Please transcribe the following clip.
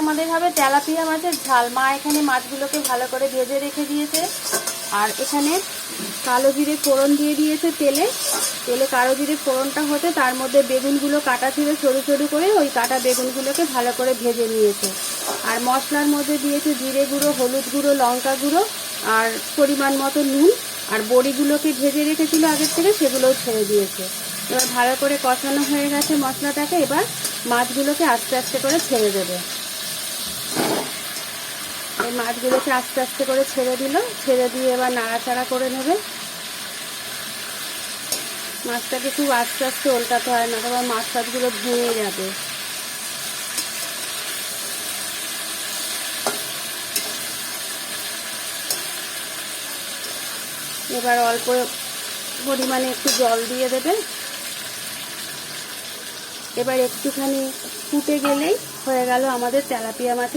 আমাদের হবে তেলাপিয়া মাছের ঝাল। মা এখানে মাছগুলোকে ভালো করে ভেজে রেখে দিয়েছে। আর এখানে কালো জিরে ফোড়ন দিয়ে দিয়েছে তেলে কালো জিরে ফোড়নটা হতে তার মধ্যে বেগুনগুলো কাটা ছিল সরু সরু করে, ওই কাটা বেগুনগুলোকে ভালো করে ভেজে নিয়েছে। আর মশলার মধ্যে দিয়েছে জিরে গুঁড়ো, হলুদ গুঁড়ো, লঙ্কা গুঁড়ো আর পরিমাণ মতো নুন। আর বড়িগুলোকে ভেজে রেখেছিল আগের থেকে, সেগুলোও ছেড়ে দিয়েছে। এবার ভালো করে কষানো হয়ে গেছে মশলাটাকে। এবার মাছগুলোকে আস্তে আস্তে করে ছেড়ে দেবে। এই মাছগুলোকে আস্তে আস্তে করে ছেড়ে দিল। ছেড়ে দিয়ে এবার নাড়াচাড়া করে নেবে। মাছটাকে খুব আস্তে আস্তে উল্টাতে হয়, না তবে মাছগুলো ভেঙে যাবে। এবার অল্প পরিমাণে একটু জল দিয়ে দেবে। এবার একটুখানি ফুটে গেলেই হয়ে গেল আমাদের তেলাপিয়া মাছের